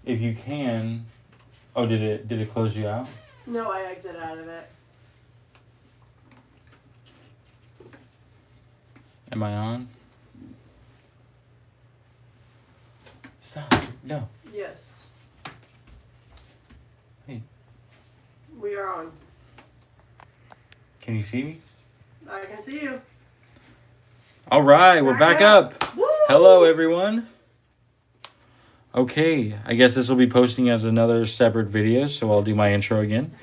if you can. Oh, did it close you out? No, I exit out of it. Am I on? Stop. No. Yes. Hey. We are on. Can you see me? I can see you. All right, we're back up. Woo! Hello, everyone. Okay, I guess this will be posting as another separate video, so I'll do my intro again.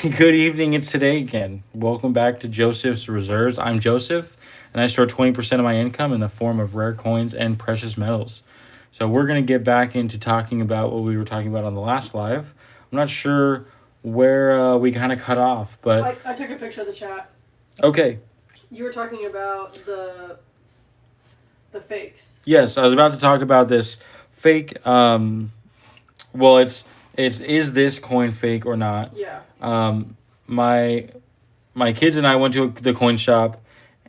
Good evening, it's today again. Welcome back to Joseph's Reserves. I'm Joseph, and I store 20% of my income in the form of rare coins and precious metals. So we're going to get back into talking about what we were talking about on the last live. I'm not sure where we kind of cut off, but... I took a picture of the chat. Okay. You were talking about the fakes. Yes, I was about to talk about this fake. Well, it's is this coin fake or not? Yeah. My kids and I went to the coin shop,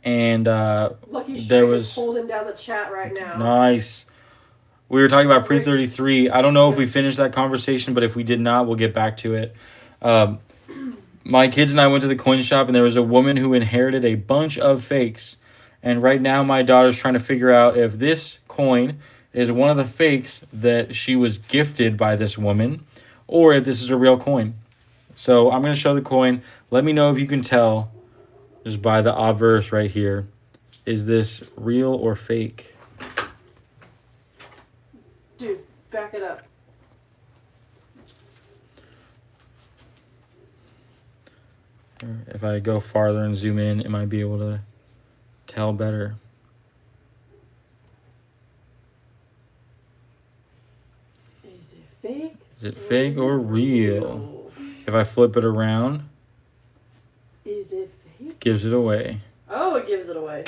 and Lucky Strike is holding down the chat right now. Nice. We were talking about pre-33. I don't know if we finished that conversation, but if we did not, we'll get back to it. My kids and I went to the coin shop, and there was a woman who inherited a bunch of fakes. And right now, my daughter's trying to figure out if this coin is one of the fakes that she was gifted by this woman, or if this is a real coin. So I'm going to show the coin. Let me know if you can tell, just by the obverse right here. Is this real or fake? Dude, back it up. If I go farther and zoom in, it might be able to tell better. Is it fake? Is it fake or real? If I flip it around, is it fake? Gives it away. Oh, it gives it away.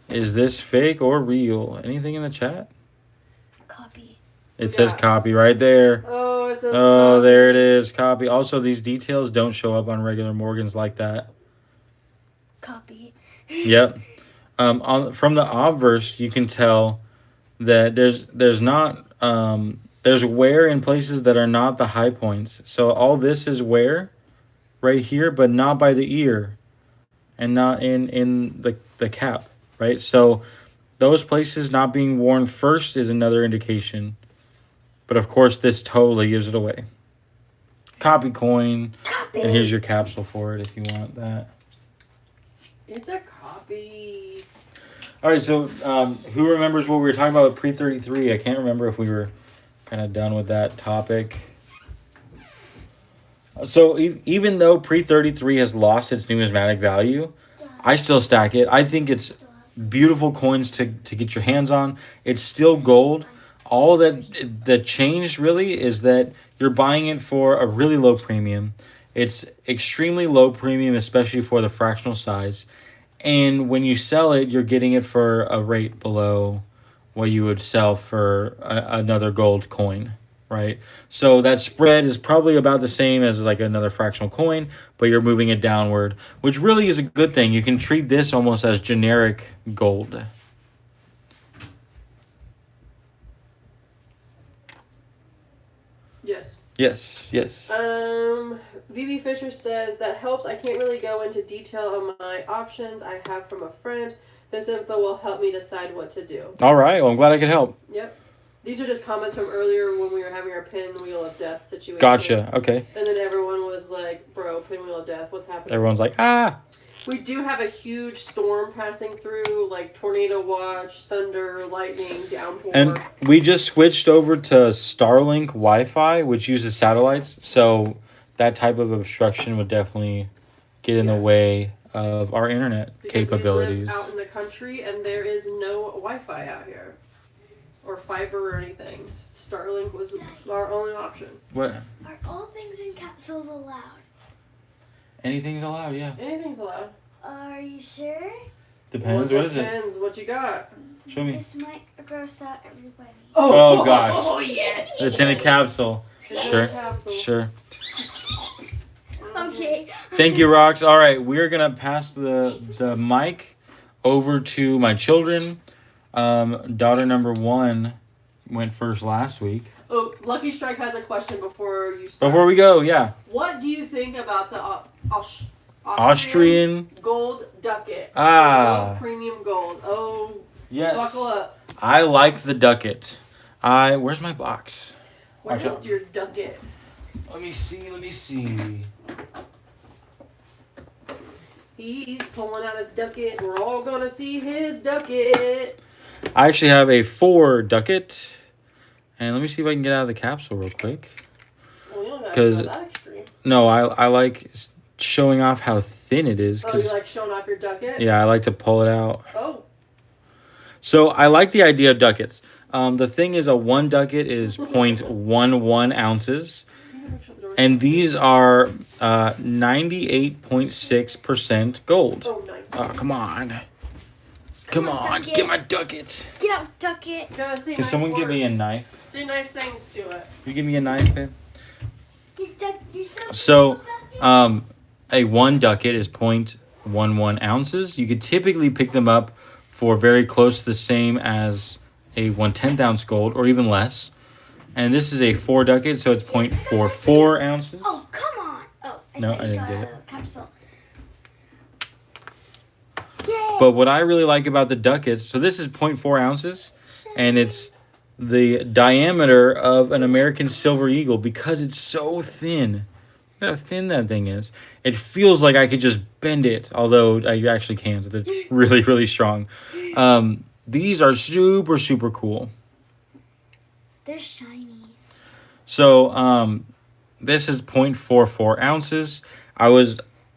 Is this fake or real? Anything in the chat? Copy. It says copy right there. Oh, it says Oh, copy. there it is. Copy. Also, these details don't show up on regular Morgans like that. Copy. Yep. From the obverse, you can tell that there's not there's wear in places that are not the high points. So all this is wear right here, but not by the ear, and not in the cap, right? So those places not being worn first is another indication. But of course, this totally gives it away. Copy coin. Copy. And here's your capsule for it if you want that. It's a copy. All right, so who remembers what we were talking about with pre-33? I can't remember if we were kind of done with that topic. So even though pre-33 has lost its numismatic value, I still stack it. I think it's beautiful coins to get your hands on. It's still gold. All that changed really is that you're buying it for a really low premium. It's extremely low premium, especially for the fractional size. And when you sell it, you're getting it for a rate below what you would sell for another gold coin, right? So that spread is probably about the same as like another fractional coin, but you're moving it downward, which really is a good thing. You can treat this almost as generic gold. Yes. Yes. VV Fisher says, that helps. I can't really go into detail on my options I have from a friend. This info will help me decide what to do. All right. Well, I'm glad I could help. Yep. These are just comments from earlier when we were having our pinwheel of death situation. Gotcha. Okay. And then everyone was like, bro, pinwheel of death, what's happening? Everyone's like, ah. We do have a huge storm passing through, like tornado watch, thunder, lightning, downpour. And we just switched over to Starlink Wi-Fi, which uses satellites. So that type of obstruction would definitely get in the way of our internet capabilities. We live out in the country, and there is no Wi-Fi out here, or fiber or anything. Starlink was our only option. What? Are all things in capsules allowed? Anything's allowed, yeah. Anything's allowed. Are you sure? Depends. Well, What is it? Depends what you got. Show me. This might gross out everybody. Oh, gosh. Oh, yes. It's in a capsule. It's in Sure. a capsule. Sure. Okay. Thank you, Rox. All right, we're gonna pass the mic over to my children. Daughter number 1 went first last week. Oh, Lucky Strike has a question before you start. Before we go, yeah. What do you think about the Austrian gold ducat? Ah. Gold, premium gold. Oh, Yes. buckle up. I like the ducat. Where's my box? Where Watch out. is your ducat? Let me see. He's pulling out his ducat. We're all gonna see his ducat. I actually have a 4 ducat. And let me see if I can get out of the capsule real quick. Well, you don't gotta 'Cause- go that extreme. No, I like showing off how thin it is. Oh, you like showing off your ducat? Yeah, I like to pull it out. Oh, So I like the idea of ducats. The thing is, a 1 ducat is 0.11 ounces. you can make sure the door's And these are 98.6% gold. Oh, nice. Oh, come on. Come Come on, on, ducat. get my ducat. Get out, ducat. Gotta say Can nice someone give me a words. knife? Say nice things to it. You give me a knife, babe? You're So, a 1 ducat is 0.11 ounces. You could typically pick them up for very close to the same as a 1/10 ounce gold or even less. And this is a 4 ducat, so it's 0.44 ounces. Oh, come on. Oh, No, thought I you didn't got get out it. of the capsule. Yay. But what I really like about the ducats, so this is 0.4 ounces, and it's the diameter of an American silver eagle because it's so thin. Look how thin that thing is. It feels like I could just bend it, although I actually can't. It's really, really strong. These are super, super cool. They're shiny. So this is 0.44 ounces.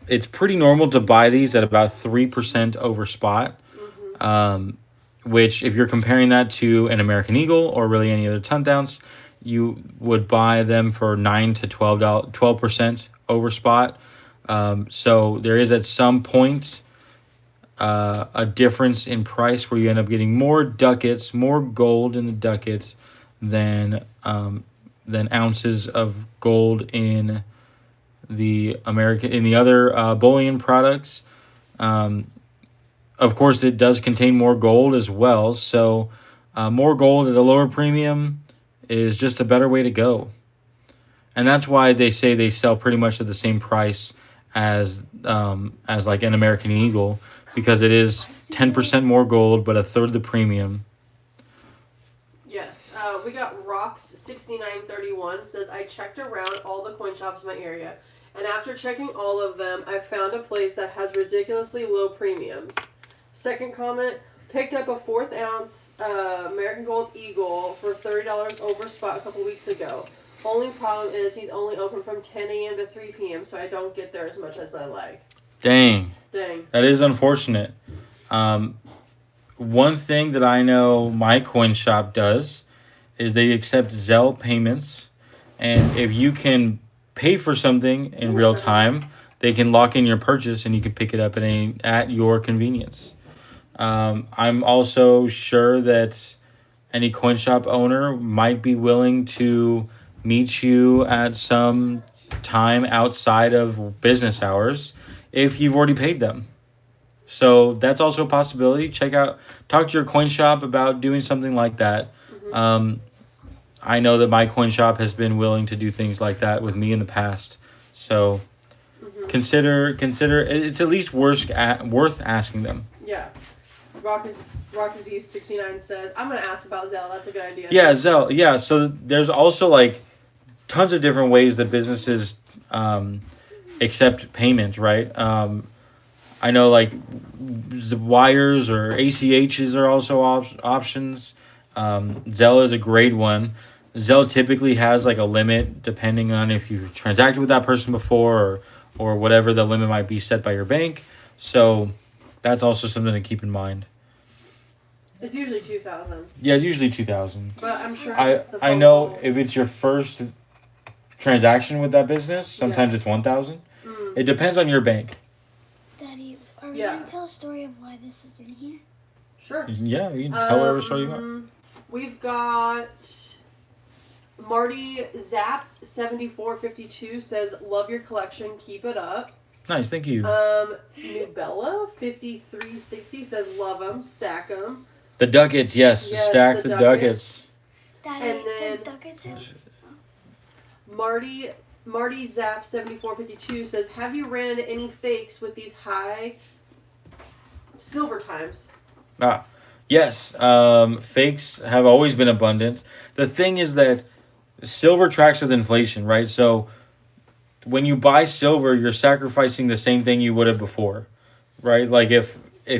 It's pretty normal to buy these at about 3% over spot. Which if you're comparing that to an American Eagle or really any other 10th ounce, you would buy them for 9 to 12% over spot. So there is at some point a difference in price where you end up getting more ducats, more gold in the ducats than ounces of gold in the other bullion products. Of course, it does contain more gold as well. So more gold at a lower premium is just a better way to go. And that's why they say they sell pretty much at the same price as like an American Eagle, because it is 10% more gold, but a third the premium. Yes. We got Rocks6931 says, I checked around all the coin shops in my area, and after checking all of them, I found a place that has ridiculously low premiums. Second comment, picked up a 4th ounce American Gold Eagle for $30 over spot a couple weeks ago. Only problem is he's only open from 10 a.m. to 3 p.m., so I don't get there as much as I like. Dang. Dang. That is unfortunate. One thing that I know my coin shop does is they accept Zelle payments. And if you can pay for something in real time, they can lock in your purchase and you can pick it up at your convenience. I'm also sure that any coin shop owner might be willing to meet you at some time outside of business hours if you've already paid them. So that's also a possibility. Talk to your coin shop about doing something like that. I know that my coin shop has been willing to do things like that with me in the past. So consider it's at least worth asking them. Yeah. Rockazee69 says, I'm going to ask about Zelle. That's a good idea. Yeah, Zelle. Yeah, so there's also like tons of different ways that businesses accept payments, right? I know like wires or ACHs are also options. Zelle is a great one. Zelle typically has like a limit depending on if you've transacted with that person before or whatever the limit might be set by your bank. So that's also something to keep in mind. It's usually 2,000. Yeah, it's usually 2,000. But I'm sure it's a I phone know call. if it's your first transaction with that business, sometimes it's 1,000. It depends on your bank. Daddy, are we Yeah. going to tell a story of why this is in here? Sure. Yeah, you can tell whatever story you want. We've got Marty Zap 7452 says, love your collection, keep it up. Nice, thank you. Nubella 5360 says, love them, stack them. The ducats, yes. Stack the the ducats. Daddy, And then- there's ducats in. Marty Zap 7452 says, "Have you ran into any fakes with these high silver times?" Yes, fakes have always been abundant. The thing is that silver tracks with inflation, right? So when you buy silver, you're sacrificing the same thing you would have before, right? Like if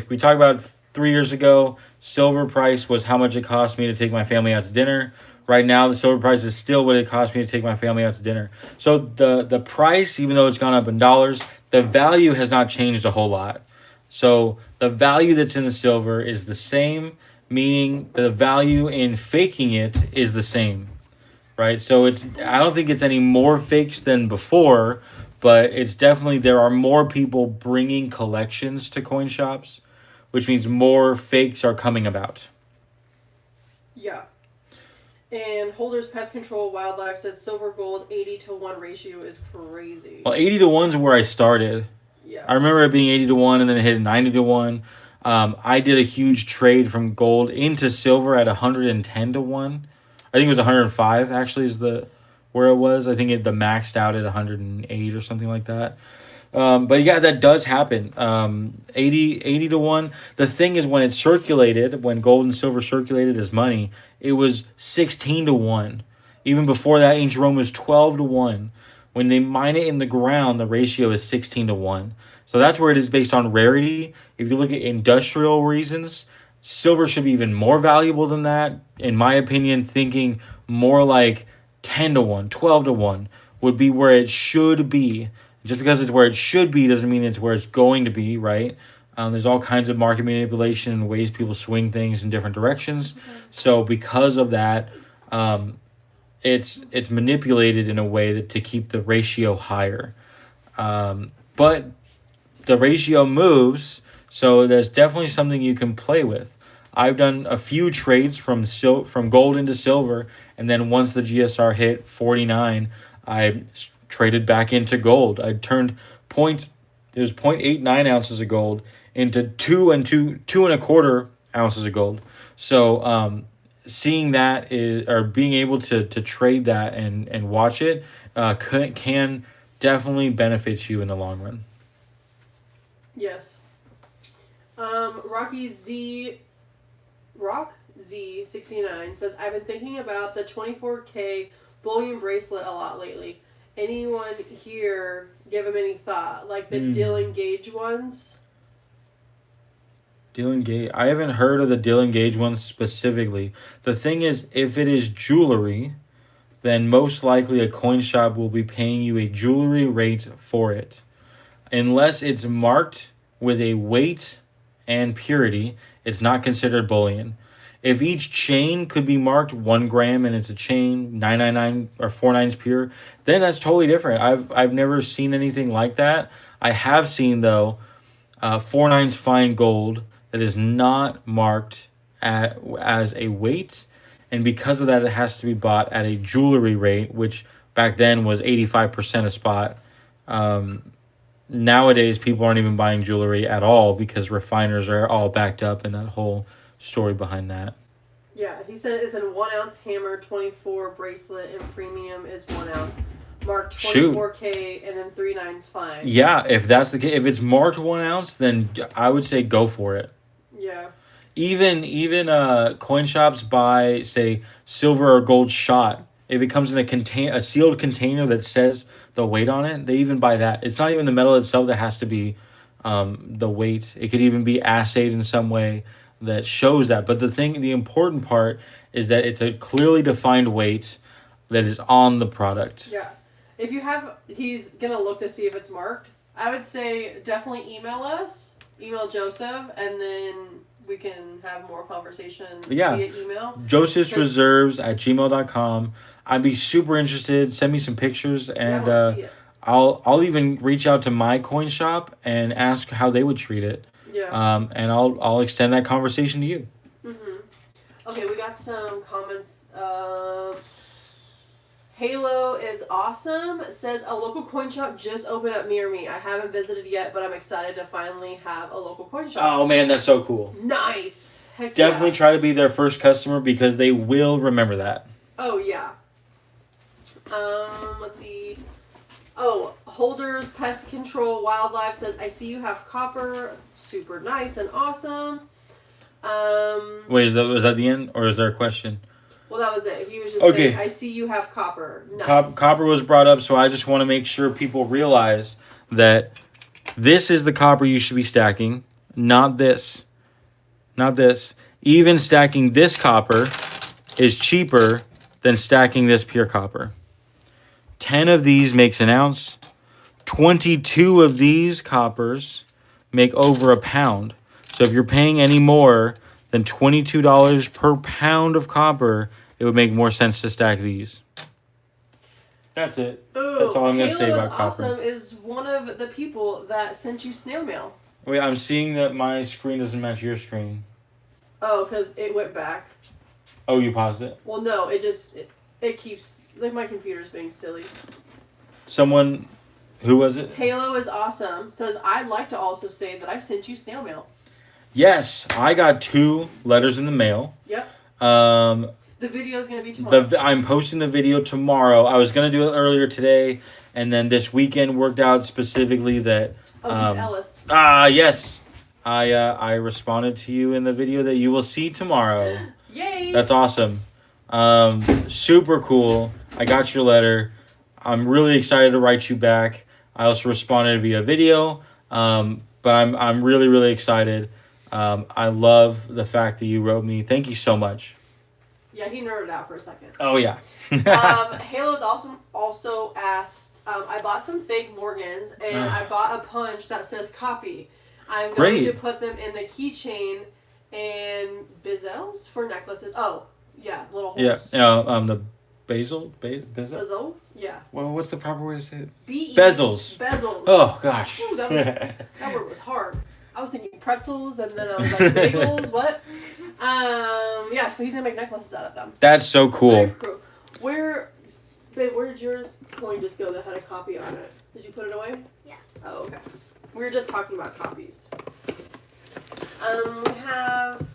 we talk about 3 years ago, silver price was how much it cost me to take my family out to dinner. Right now, the silver price is still what it cost me to take my family out to dinner. So the price, even though it's gone up in dollars, the value has not changed a whole lot. So the value that's in the silver is the same, meaning the value in faking it is the same, right? So I don't think it's any more fakes than before, but it's definitely, there are more people bringing collections to coin shops, which means more fakes are coming about. Yeah. And Holders Pest Control Wildlife says silver gold 80-1 ratio is crazy. Well, 80-1 is where I started. Yeah. I remember it being 80-1 and then it hit 90-1. I did a huge trade from gold into silver at 110-1. I think it was 105 actually is where it was. I think the maxed out at 108 or something like that. But yeah, that does happen. 80-1. The thing is, when it circulated, when gold and silver circulated as money, it was 16-1. Even before that, ancient Rome was 12-1. When they mine it in the ground, the ratio is 16-1. So that's where it is based on rarity. If you look at industrial reasons, silver should be even more valuable than that. In my opinion, thinking more like 10-1, 12-1 would be where it should be. Just because it's where it should be doesn't mean it's where it's going to be, right? There's all kinds of market manipulation and ways people swing things in different directions. So because of that, it's manipulated in a way that to keep the ratio higher. But the ratio moves, so there's definitely something you can play with. I've done a few trades from gold into silver, and then once the GSR hit 49, I traded back into gold. I turned 0.89 ounces of gold into 2.25 ounces of gold. So seeing that or being able to trade that and watch it can definitely benefit you in the long run. Yes. Rock Z69 says, "I've been thinking about the 24K bullion bracelet a lot lately. Anyone here give him any thought? Like the Dylan Gage ones?" Dylan Gage. I haven't heard of the Dylan Gage ones specifically. The thing is, if it is jewelry, then most likely a coin shop will be paying you a jewelry rate for it. Unless it's marked with a weight and purity, it's not considered bullion. If each chain could be marked 1 gram and it's a chain 999 or 49s pure, then that's totally different. I've never seen anything like that. I have seen though 49s fine gold that is not marked as a weight, and because of that, it has to be bought at a jewelry rate, which back then was 85% a spot. Nowadays, people aren't even buying jewelry at all because refiners are all backed up in that whole story behind that. Yeah, he said it's in 1 ounce hammer, 24 bracelet, and premium is 1 ounce. Marked 24K and then 3 nines fine. Yeah, if that's the case, if it's marked 1 ounce, then I would say go for it. Yeah. Even coin shops buy, say, silver or gold shot. If it comes in a sealed container that says the weight on it, they even buy that. It's not even the metal itself that has to be the weight. It could even be assayed in some way that shows that. But the important part is that it's a clearly defined weight that is on the product. Yeah. If you have, he's going to look to see if it's marked. I would say definitely email us, email Joseph, and then we can have more conversation via email. josephsreserves@gmail.com. I'd be super interested. Send me some pictures, and I'll even reach out to my coin shop and ask how they would treat it. Yeah. And I'll extend that conversation to you. Mm-hmm. Okay, we got some comments. Halo is awesome. Says a local coin shop just opened up near me. I haven't visited yet, but I'm excited to finally have a local coin shop. Oh man, that's so cool. Nice. Heck Definitely try to be their first customer because they will remember that. Oh yeah. Let's see. Oh, Holders Pest Control Wildlife says, I see you have copper. Super nice and awesome. Wait, was that the end, or is there a question? Well, that was it. He was just Okay. saying, I see you have copper. Nice. Copper was brought up, so I just want to make sure people realize that this is the copper you should be stacking, not this. Not this. Even stacking this copper is cheaper than stacking this pure copper. 10 of these makes an ounce. 22 of these coppers make over a pound. So if you're paying any more than $22 per pound of copper, it would make more sense to stack these. That's it. Ooh, That's all I'm going to say Halo about is copper. Awesome is one of the people that sent you snail mail. Wait, I'm seeing that my screen doesn't match your screen. Oh, because it went back. Oh, you paused it? Well, no, it keeps, like, my computer's being silly. Someone, who was it? Halo is Awesome says, I'd like to also say that I sent you snail mail. Yes, I got 2 letters in the mail. Yep. The video is going to be tomorrow. I'm posting the video tomorrow. I was going to do it earlier today, and then this weekend worked out specifically that... Oh, he's Ellis. Yes. I responded to you in the video that you will see tomorrow. Yay! That's awesome. Super cool. I got your letter. I'm really excited to write you back. I also responded via video, but I'm really, really excited. I love the fact that you wrote me. Thank you so much. Yeah, he nerded out for a second. Oh, yeah. Halo's also asked, I bought some fake Morgans, and I bought a punch that says copy. I'm going to put them in the keychain and bezels for necklaces. Oh, yeah, little holes. Yeah, the bezel? Bezel? Yeah. Well, what's the proper way to say it? B-E- Bezels. Bezels. Oh, gosh. Ooh, that word was hard. I was thinking pretzels, and then I was like, bagels, what? Yeah, so he's going to make necklaces out of them. That's so cool. Very cool. Where did yours coin just go that had a copy on it? Did you put it away? Yeah. Oh, okay. We were just talking about copies. We have...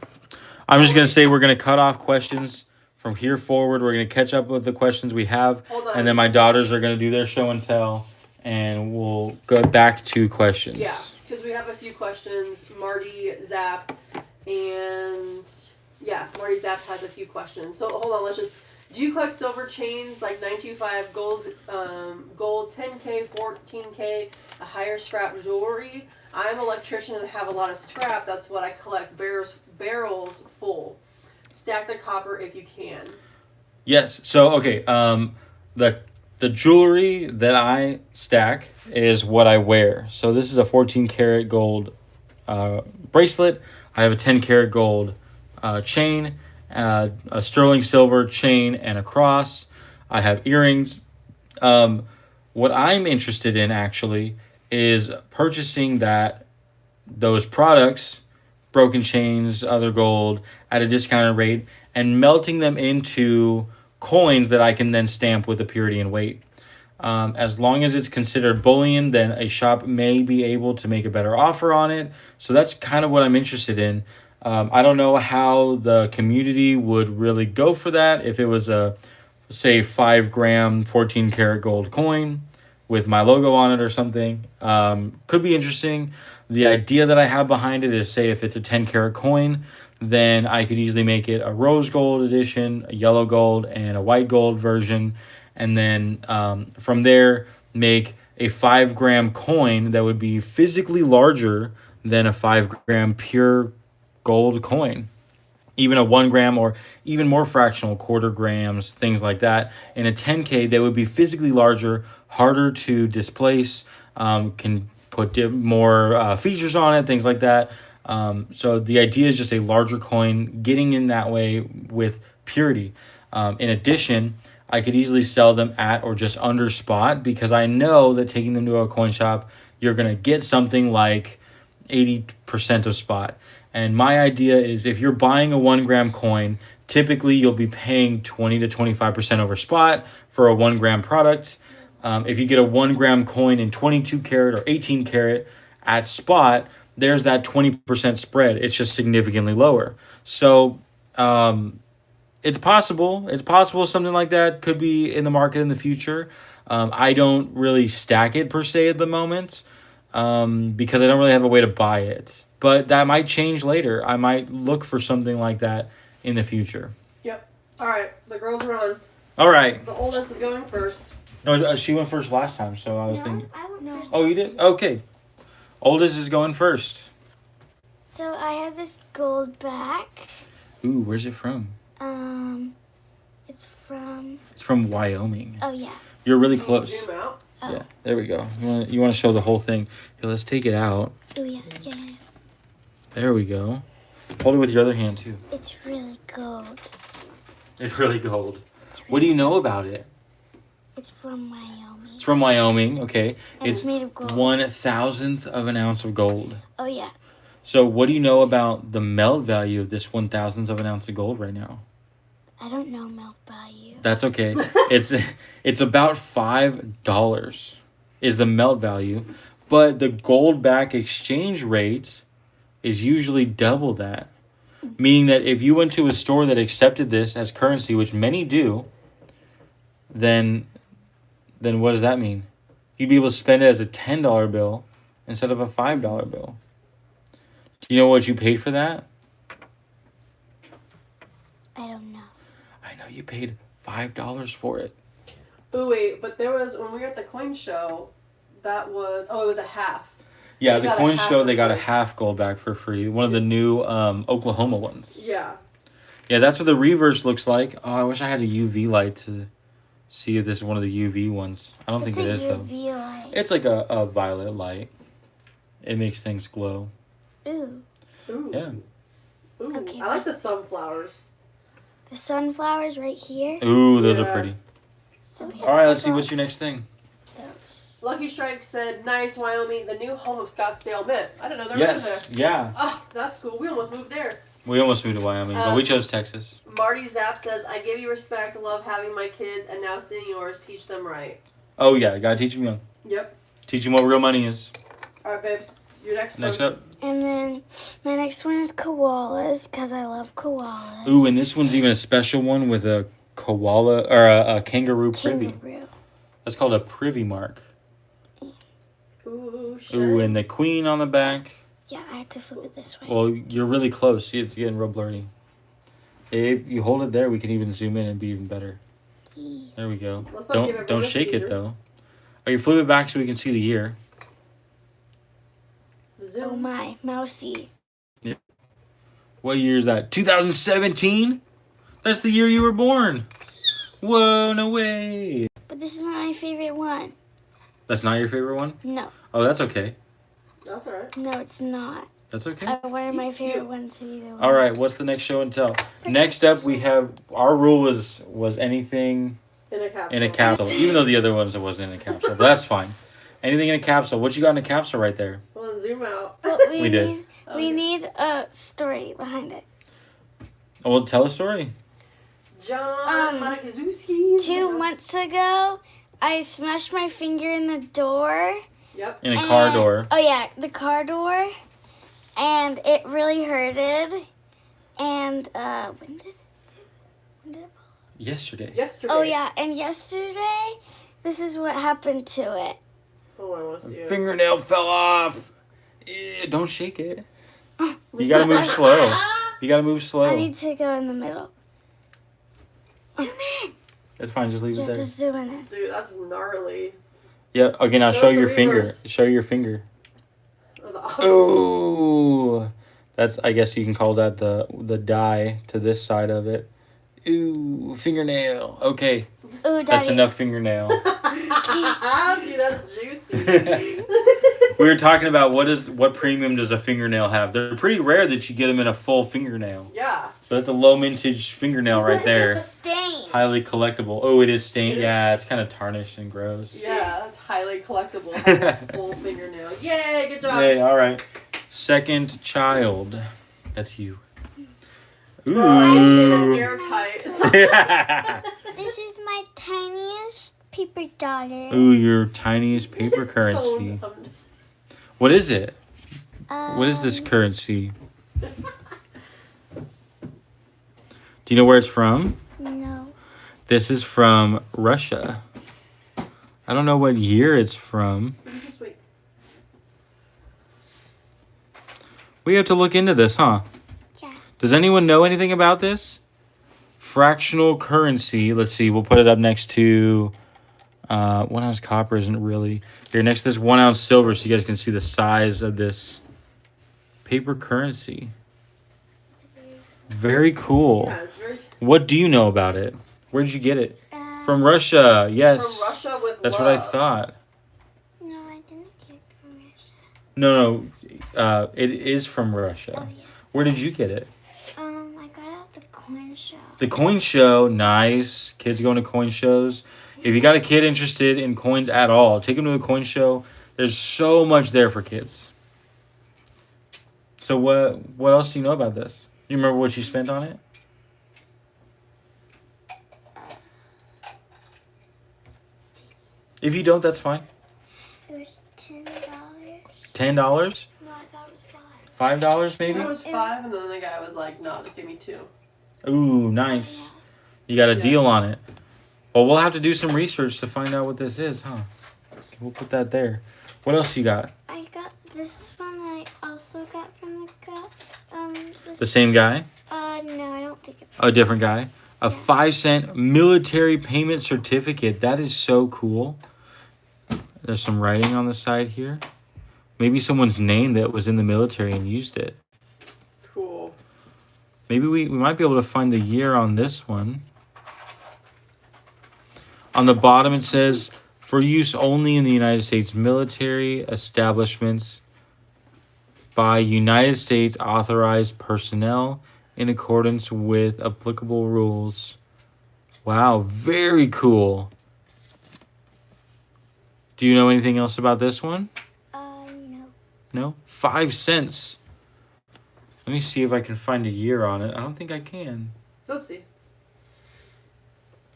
I'm just going to say we're going to cut off questions from here forward. We're going to catch up with the questions we have. Hold on. And then my daughters are going to do their show and tell. And we'll go back to questions. Yeah, because we have a few questions. Marty Zapp and... Yeah, Marty Zapp has a few questions. So, hold on, let's just... Do you collect silver chains like 925, gold 10K, 14K, a higher scrap jewelry? I'm an electrician and have a lot of scrap. That's what I collect, barrels full. Stack the copper if you can. Yes. So, okay. The jewelry that I stack is what I wear. So this is a 14 karat gold bracelet. I have a 10 karat gold chain, a sterling silver chain, and a cross. I have earrings. What I'm interested in actually is purchasing those products, broken chains, other gold, at a discounted rate, and melting them into coins that I can then stamp with the purity and weight. As long as it's considered bullion, then a shop may be able to make a better offer on it. So that's kind of what I'm interested in. I don't know how the community would really go for that. If it was a, say, 5 gram, 14 karat gold coin with my logo on it or something, could be interesting. The idea that I have behind it is, say, if it's a 10 karat coin, then I could easily make it a rose gold edition, a yellow gold, and a white gold version. And then from there, make a 5 gram coin that would be physically larger than a 5 gram pure gold coin. Even a 1 gram or even more fractional, quarter grams, things like that. In a 10K, they would be physically larger, harder to displace, can put more features on it, things like that. So the idea is just a larger coin, getting in that way with purity. In addition, I could easily sell them at or just under spot, because I know that taking them to a coin shop, you're going to get something like 80% of spot. And my idea is, if you're buying a 1 gram coin, typically you'll be paying 20 to 25% over spot for a 1 gram product. If you get a 1 gram coin in 22 karat or 18 karat at spot, there's that 20% spread. It's just significantly lower. So, It's possible. It's possible something like that could be in the market in the future. I don't really stack it per se at the moment because I don't really have a way to buy it. But that might change later. I might look for something like that in the future. Yep. All right, the girls are on. All right. The oldest is going first. No, she went first last time, so I was thinking. I went first. Oh, you did? Okay. Oldest is going first. So I have this gold back. Ooh, where's it from? It's from. It's from Wyoming. Oh yeah. You're really Can you close. Zoom out. Oh. Yeah, there we go. You want to show the whole thing? Here, let's take it out. Oh yeah. Yeah. There we go. Hold it with your other hand too. It's really gold. It's really gold. It's What do you know about it? It's from Wyoming. It's from Wyoming. Okay, And it's it's made of gold. 1/1000th of an ounce of gold. Oh yeah. So, what do you know about the melt value of this 1/1000th of an ounce of gold right now? I don't know melt value. That's okay. It's about $5 is the melt value, but the gold back exchange rate is usually double that. Meaning that if you went to a store that accepted this as currency, which many do, then what does that mean? You'd be able to spend it as a $10 bill instead of a $5 bill. Do you know what you paid for that? I don't know. I know you paid $5 for it. Oh wait, but there was when we were at the coin show. That was it was a half. Yeah, They the got a coin half show for they got a free. half gold back for free. One of the new Oklahoma ones. Yeah. Yeah, that's what the reverse looks like. Oh, I wish I had a UV light to see if this is one of the UV ones. I don't It's think it a is though. UV light. It's like a violet light. It makes things glow. Ooh. Ooh. Yeah. Ooh. Okay, I like the sunflowers. The sunflowers right here. Ooh, those are Yeah. pretty. Oh, yeah. All right, let's see what's your next thing. Those. Lucky Strike said, "Nice Wyoming, the new home of Scottsdale Mint." I didn't know they were in there. Yes, yeah. Oh, that's cool. We almost moved there. We almost moved to Wyoming, but we chose Texas. Marty Zapp says, "I give you respect, love having my kids, and now seeing yours. Teach them right." Oh yeah, you gotta teach them young. Yep. Teach them what real money is. All right, babes. Your next Next one. up. And then my next one is koalas because I love koalas. Ooh, and this one's even a special one with a koala or a kangaroo privy. Kangaroo. That's called a privy mark. Ooh, Ooh, and the queen on the back. Yeah, I have to flip it this way. Well, you're really close. See, it's getting real blurry. If you hold it there, we can even zoom in and be even better. E. There we go. Let's not give Don't everyone a shake it seizure. though. Are you flip it back so we can see the year? Oh Zoom. my, mousy. What year is that? 2017? That's the year you were born. Whoa, no way. But this is not my favorite one. That's not your favorite one? No, Oh, that's okay. That's all right. no, it's not. That's okay. I wanted my He's favorite cute. one to be the one. All right, what's the next show and tell? Next up, we have our rule was anything In a capsule. in a capsule. Even though the other ones it wasn't in a capsule, but that's fine. Anything in a capsule. What you got in a capsule right there? Well, then zoom out. But we We did. need, we need a story behind it. Oh, well, tell a story. John Monikazewski. 2 months ago, I smashed my finger in the door. Yep. In a car and- door. Oh yeah, the car door, and it really hurted. And when did it? Yesterday. Yesterday. Oh yeah, and yesterday, this is what happened to it. Oh, I want to see it. Fingernail fell off. Don't shake it. You gotta move slow. You gotta move I slow. need to go in the middle. Zoom in. That's fine. Just leave it Yeah, there. just zoom in. Dude, that's gnarly. Yeah. Okay. Now Show show us the your finger. reverse. Show your finger. Oh, Ooh. That's. I guess you can call that the die to this side of it. Ooh, fingernail. Okay, Ooh, that's Daddy. enough fingernail. Dude, that's juicy. We were talking about what premium does a fingernail have. They're pretty rare that you get them in a full fingernail. Yeah. So that's a low mintage fingernail right there. Stain. Highly collectible. Oh, it is stained. It is- Yeah, it's kind of tarnished and gross. Yeah, that's highly collectible. Has a full fingernail. Yay, good job. Yay, all right. Second child. That's you. Oh, Ooh. airtight. This is my tiniest paper dollar. Ooh, your tiniest paper currency. What is it? What is this currency? Do you know where it's from? No. This is from Russia. I don't know what year it's from. Just wait. We have to look into this, huh? Yeah. Does anyone know anything about this? Fractional currency. Let's see. We'll put it up next to 1 ounce copper. Isn't really here next to this 1 ounce silver, so you guys can see the size of this paper currency. Very cool. Yeah, it's very What do you know about it? Where did you get it? From Um, Russia. Yes. from Russia with That's love. what I thought. No, I didn't get it from Russia. No. It is from Russia. Oh yeah. Where did you get it? I got it at the coin show. The coin show. Nice. Kids going to coin shows. If you got a kid interested in coins at all, take them to a coin show. There's so much there for kids. So what else do you know about this? Do you remember what you spent on it? If you don't, that's fine. It was $10. $10? No, I thought it was $5. $5 maybe? It was 5, and then the guy was like, "No, just give me 2." Ooh, nice. You got a Yeah. deal on it. Well, we'll have to do some research to find out what this is, huh? We'll put that there. What else you got? I got this one. I also got from the guy. This, The same guy? no, I don't think it. A different guy? A 5-cent military payment certificate. That is so cool. There's some writing on the side here. Maybe someone's name that was in the military and used it. Cool. Maybe we might be able to find the year on this one. On the bottom it says, for use only in the United States military establishments by United States authorized personnel in accordance with applicable rules. Wow, very cool. Do you know anything else about this one? No. No? 5 cents. Let me see if I can find a year on it. I don't think I can. Let's see.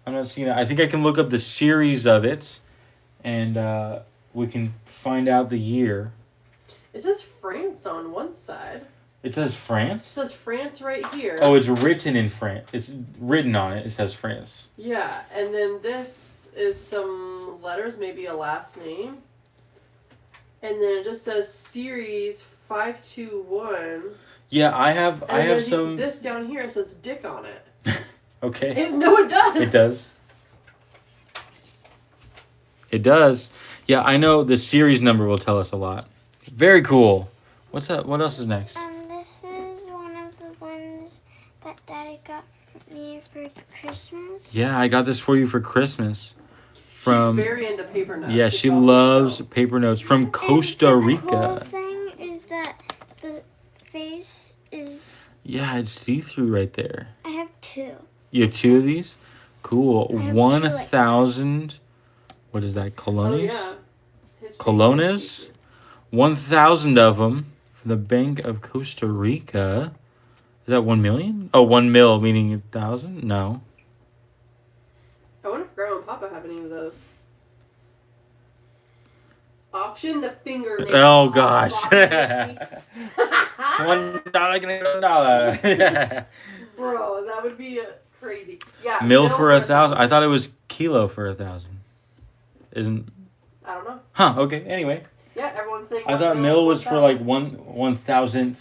I'm not seeing it. I think I can look up the series of it, and we can find out the year. It says France on one side. It says It France? says France right here. Oh, it's written in France. It's written on it. It says France. Yeah, and then this is some letters, maybe a last name. And then it just says series 521. Yeah, I have And there's some. this down here says Dick on it. Okay. No, it does. It does. It does. Yeah, I know the series number will tell us a lot. Very cool. What's that? What else is next? This is one of the ones that Daddy got me for Christmas. Yeah, I got this for you for Christmas. From She's very into paper notes. yeah, if she y'all don't loves know. paper notes from And Costa the cool Rica. thing is that the face is. Yeah, it's see-through right there. I have 2. You have 2 of these? Cool. I have 2 1,000. What is that? Oh, Colones? yeah. His face Colones? is see-through. 1,000 of them from the Bank of Costa Rica. Is that 1 million? Oh, 1 mil, meaning 1,000? No. I wonder if Grandma and Papa have any of those. Auction the fingernail. Oh, gosh. $1. $1 can I get $1? Bro, that would be crazy. Yeah. Mil for 1,000. I thought it was kilo for 1,000. Isn't? I don't know. Huh. Okay. Anyway, Yeah, everyone's saying. I thought mil was for like 1,000th.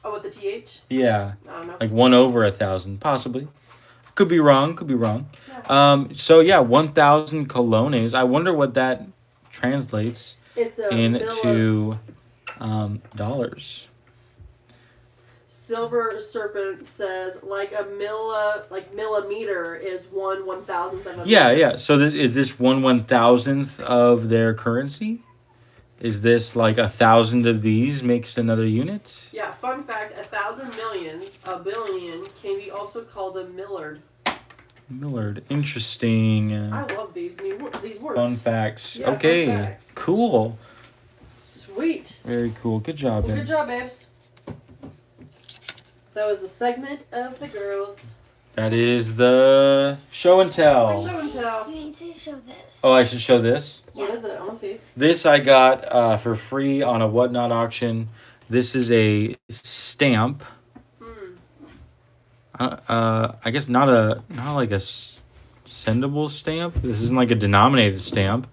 Oh, with the TH? Yeah, I don't know. like 1 over 1,000, possibly. Could be wrong. Could be wrong. Yeah. So yeah, 1,000 colones. I wonder what that translates It's a into dollars. Silver Serpent says like a millimeter is 1/1000th of a Yeah, meter. yeah. So is this 1/1000th of their currency? Is this like 1,000 of these makes another unit? Yeah, fun fact, 1,000 millions, a billion, can be also called a millard. Millard. Interesting. I love these words. Fun facts. Yeah, fun okay. facts. Cool. Sweet. Very cool. Good job, Well, Ben. good job, babes. That was the segment of the girls. That is the show and tell. Show and tell. You need to show this. Oh, I should show this. What is it? I want to see. This I got for free on a Whatnot auction. This is a stamp. Hmm. I guess not like a sendable stamp. This isn't like a denominated stamp.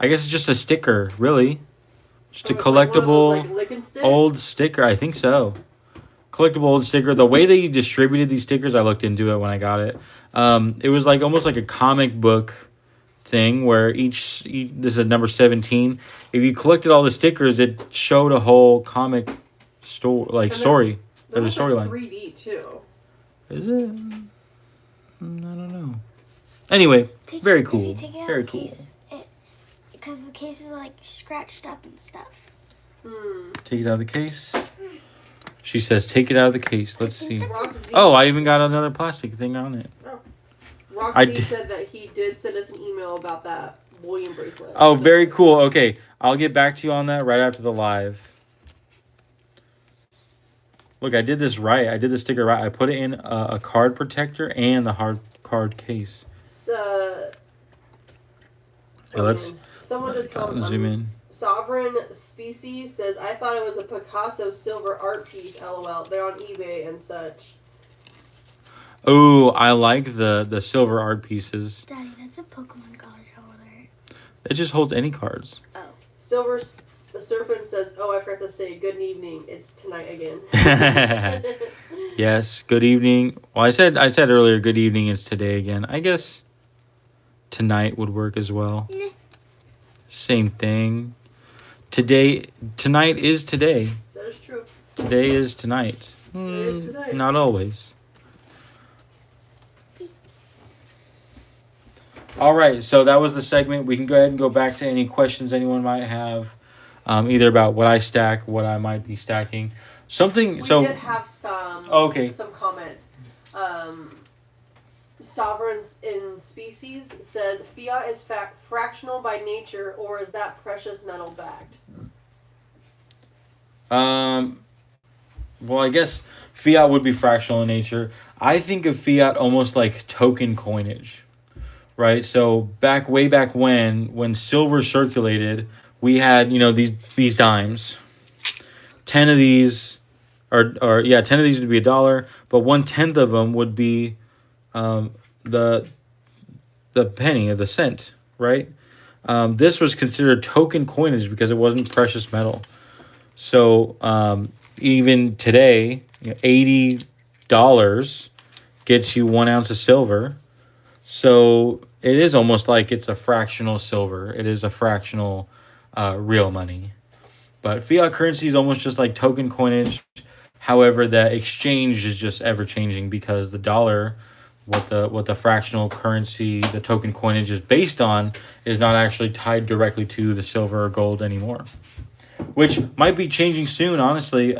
I guess it's just a sticker, really. Just a Oh, it's like one of those, collectible like, lick and sticks? old sticker. I think so. Collectible old sticker. The way they distributed these stickers, I looked into it when I got it. It was like almost like a comic book thing where each this is number 17. If you collected all the stickers, it showed a whole comic story. They're There's a almost, like, storyline. 3D too. Is it? I don't know. Anyway, very If cool. you take it out Very of the cool. case, because the case is like scratched up and stuff. Take it out of the case. She says, "Take it out of the case." Let's see. Rock Z, Oh, I even got another plastic thing on it. Rock I Z did- said that he did send us an email about that bullion bracelet. Oh, So- very cool. Okay, I'll get back to you on that right after the live. Look, I did this right. I did the sticker right. I put it in a card protector and the hard card case. So, Yeah, let's someone just zoom in. Sovereign Species says, I thought it was a Picasso silver art piece, lol. They're on eBay and such. Oh, I like the silver art pieces. Daddy, that's a Pokemon card holder. It just holds any cards. Silver the Serpent says, oh, I forgot to say, good evening. It's tonight again. Yes, good evening. Well, I said earlier good evening is today again. I guess tonight would work as well. Nah. Same thing. Tonight is today. That is true. Today is tonight. is today. Not always. All right, so that was the segment. We can go ahead and go back to any questions anyone might have, either about what I stack, what I might be stacking. Something. We So did have some okay. some comments. Sovereigns in Species says, fiat is fractional by nature, or is that precious metal backed? Well, I guess fiat would be fractional in nature. I think of fiat almost like token coinage, right? So way back when silver circulated, we had these dimes. 10 of these, 10 of these would be $1, but 1/10 of them would be the penny or the cent, right? This was considered token coinage because it wasn't precious metal. So even today, $80 gets you 1 ounce of silver. So it is almost like it's a fractional silver. It is a fractional real money. But fiat currency is almost just like token coinage. However, the exchange is just ever changing because the dollar, what the fractional currency, the token coinage is based on, is not actually tied directly to the silver or gold anymore. Which might be changing soon, honestly.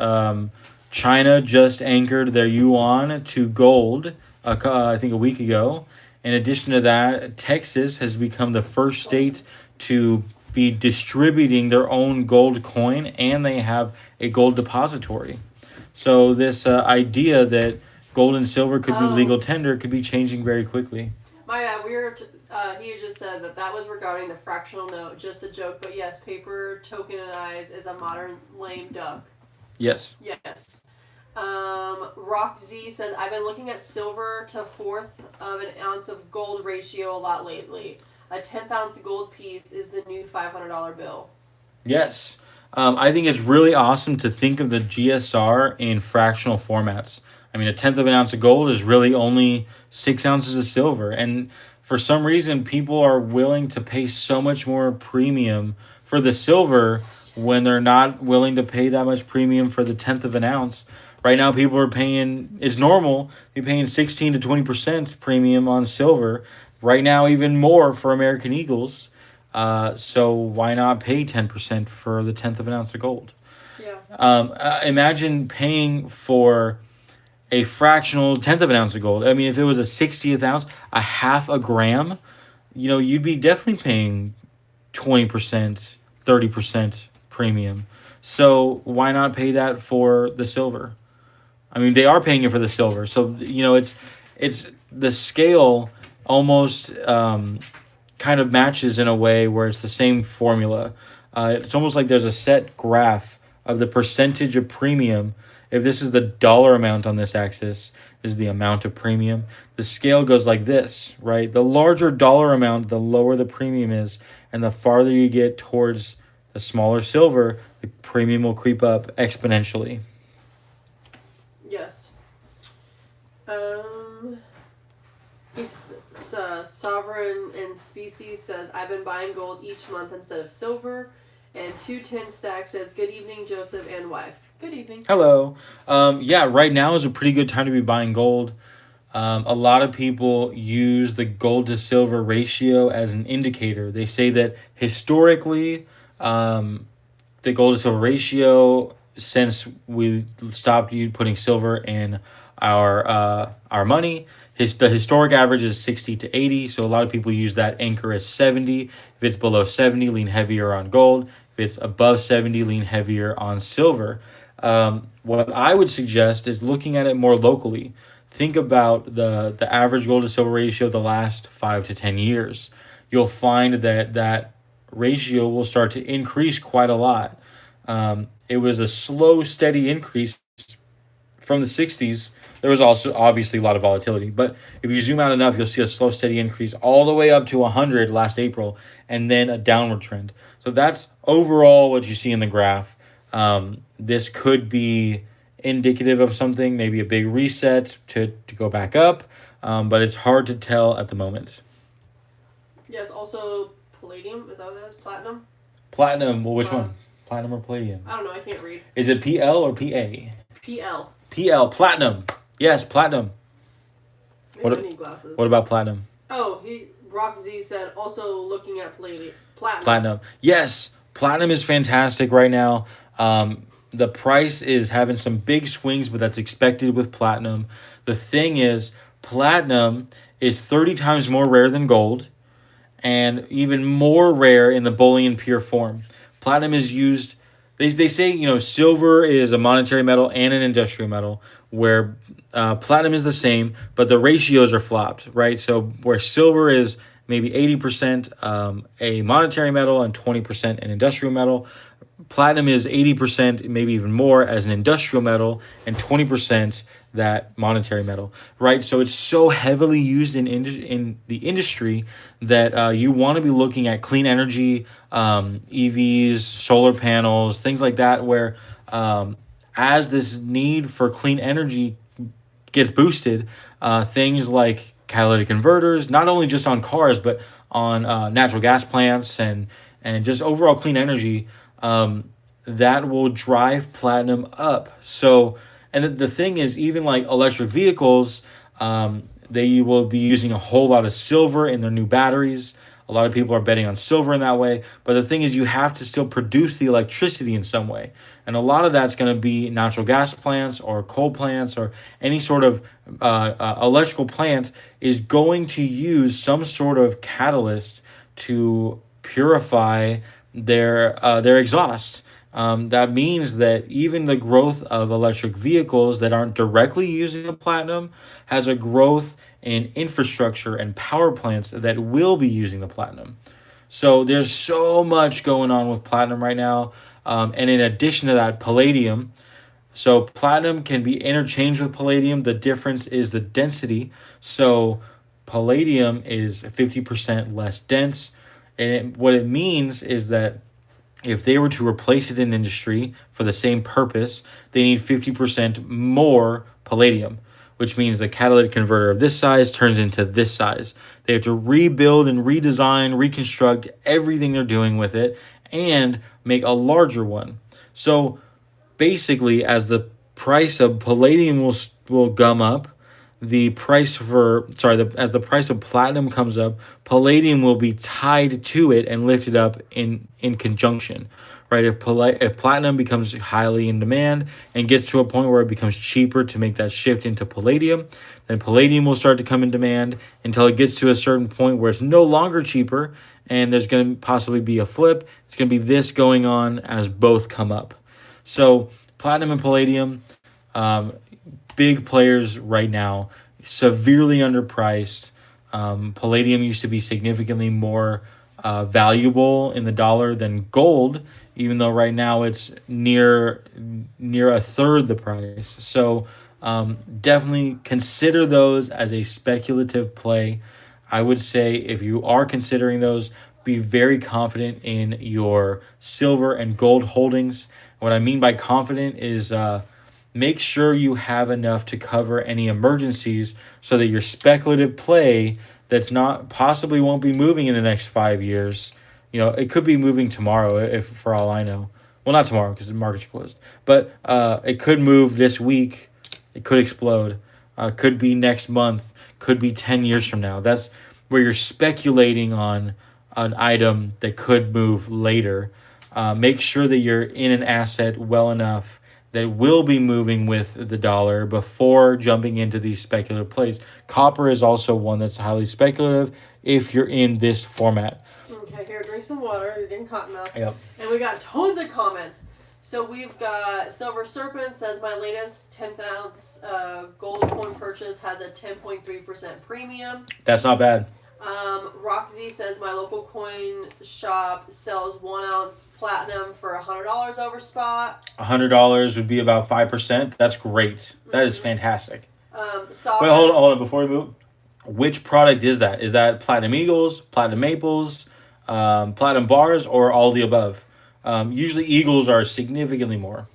China just anchored their yuan to gold, I think a week ago. In addition to that, Texas has become the first state to be distributing their own gold coin, and they have a gold depository. So this idea that gold and silver could be legal tender could be changing very quickly. My bad. He had just said that was regarding the fractional note. Just a joke, but yes, paper tokenized is a modern lame duck. Yes. Yes. Rock Z says, I've been looking at silver to 1/4 of an ounce of gold ratio a lot lately. A 10th ounce gold piece is the new $500 bill. Yes. I think it's really awesome to think of the GSR in fractional formats. I mean, 1/10 of an ounce of gold is really only 6 ounces of silver. And for some reason, people are willing to pay so much more premium for the silver when they're not willing to pay that much premium for the 1/10 of an ounce. Right now, people are paying, it's normal, they're paying 16 to 20% premium on silver. Right now, even more for American Eagles. So why not pay 10% for the 1/10 of an ounce of gold? Yeah. Imagine paying for a fractional 1/10 of an ounce of gold. I mean, if it was a 60th ounce, a half a gram, you'd be definitely paying 20%, 30% premium. So why not pay that for the silver? I mean, they are paying it for the silver. So, it's the scale almost kind of matches in a way where it's the same formula. It's almost like there's a set graph of the percentage of premium if this is the dollar amount on this axis, is the amount of premium. The scale goes like this, right? The larger dollar amount, the lower the premium is, and the farther you get towards the smaller silver, the premium will creep up exponentially. Yes. Sovereign and Species says, I've been buying gold each month instead of silver. And 210 Stack says, good evening, Joseph and wife. Good evening. Hello. Yeah, right now is a pretty good time to be buying gold. A lot of people use the gold to silver ratio as an indicator. They say that historically, the gold to silver ratio, since we stopped putting silver in our money, the historic average is 60 to 80. So a lot of people use that anchor as 70. If it's below 70, lean heavier on gold. If it's above 70, lean heavier on silver. What I would suggest is looking at it more locally. Think about the average gold to silver ratio the last 5 to 10 years. You'll find that ratio will start to increase quite a lot. It was a slow, steady increase from the 60s. There was also obviously a lot of volatility, but if you zoom out enough, you'll see a slow, steady increase all the way up to 100 last April, and then a downward trend. So that's overall what you see in the graph. This could be indicative of something, maybe a big reset to go back up, but it's hard to tell at the moment. Yes, also palladium, is that what that is? Platinum? Platinum, well, which one? Platinum or palladium? I don't know, I can't read. Is it PL or PA? PL. PL, platinum. Yes, platinum. Maybe I need glasses. What about platinum? Oh, Rock Z said, also looking at palladium. Platinum. Yes, platinum is fantastic right now. The price is having some big swings, but that's expected with platinum. The thing is, platinum is 30 times more rare than gold, and even more rare in the bullion pure form. Platinum is used, they say, silver is a monetary metal and an industrial metal, where platinum is the same, but the ratios are flopped, right? So where silver is maybe 80% a monetary metal and 20% an industrial metal, platinum is 80%, maybe even more, as an industrial metal and 20% that monetary metal, right? So it's so heavily used in the industry that you want to be looking at clean energy, EVs, solar panels, things like that, where as this need for clean energy gets boosted, things like catalytic converters, not only just on cars, but on natural gas plants and just overall clean energy, that will drive platinum up. So, and the thing is, even like electric vehicles, they will be using a whole lot of silver in their new batteries. A lot of people are betting on silver in that way. But the thing is, you have to still produce the electricity in some way. And a lot of that's going to be natural gas plants or coal plants or any sort of electrical plant is going to use some sort of catalyst to purify their exhaust. That means that even the growth of electric vehicles that aren't directly using the platinum has a growth in infrastructure and power plants that will be using the platinum. So there's so much going on with platinum right now. And in addition to that, palladium. So platinum can be interchanged with palladium. The difference is the density. So palladium is 50% less dense. And what it means is that if they were to replace it in industry for the same purpose, they need 50% more palladium, which means the catalytic converter of this size turns into this size. They have to rebuild and redesign, reconstruct everything they're doing with it, and make a larger one. So basically, as the price of palladium will gum up, as the price of platinum comes up, palladium will be tied to it and lifted up in conjunction, right? If platinum becomes highly in demand and gets to a point where it becomes cheaper to make that shift into palladium, then palladium will start to come in demand until it gets to a certain point where it's no longer cheaper, and there's going to possibly be a flip. It's going to be this going on as both come up. So platinum and palladium, big players right now, severely underpriced. Palladium used to be significantly more valuable in the dollar than gold, even though right now it's near a third the price. So definitely consider those as a speculative play. I would say if you are considering those, be very confident in your silver and gold holdings. What I mean by confident is make sure you have enough to cover any emergencies so that your speculative play that's not possibly won't be moving in the next 5 years. It could be moving tomorrow, if for all I know. Well, not tomorrow because the markets are closed, but it could move this week. It could explode. Could be next month. Could be 10 years from now. That's where you're speculating on an item that could move later. Make sure that you're in an asset well enough that will be moving with the dollar before jumping into these speculative plays. Copper is also one that's highly speculative if you're in this format. Okay, here, drink some water. You're getting cotton mouth. Yep. And we got tons of comments. So we've got Silver Serpent says my latest 10th ounce gold coin purchase has a 10.3% premium. That's not bad. Roxy says my local coin shop sells 1 ounce platinum for $100 over spot. $100 would be about 5%. That's great. That is fantastic. Sovereign, Wait, hold on. Before we move, which product is that? Is that Platinum Eagles, Platinum Maples, Platinum Bars, or all the above? Usually Eagles are significantly more.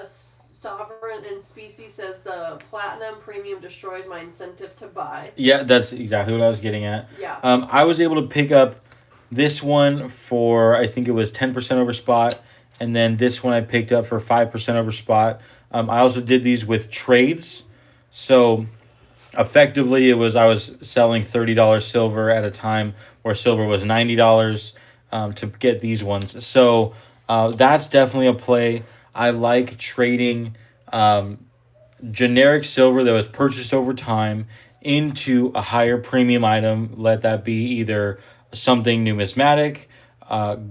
Sovereign and Species says the platinum premium destroys my incentive to buy. Yeah, that's exactly what I was getting at. Yeah. I was able to pick up this one for, I think it was 10% over spot, and then this one I picked up for 5% over spot. I also did these with trades, so effectively I was selling $30 silver at a time where silver was $90 to get these ones. So that's definitely a play. I like trading generic silver that was purchased over time into a higher premium item. Let that be either something numismatic,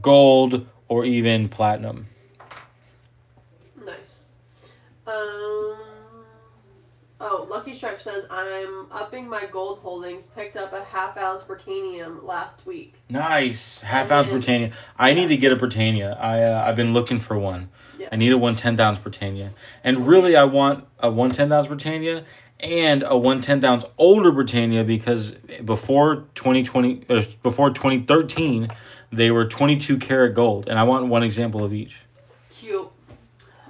gold, or even platinum. Nice. Lucky Stripe says I'm upping my gold holdings. Picked up a 1/2 ounce Britannium last week. Nice. Half ounce Britannia. I need to get a Britannia. I've been looking for one. Yes. I need a 1/10 ounce Britannia. And really I want a 1/10 ounce Britannia and a 1/10 ounce older Britannia because before 2013 they were 22 karat gold, and I want one example of each. Cute.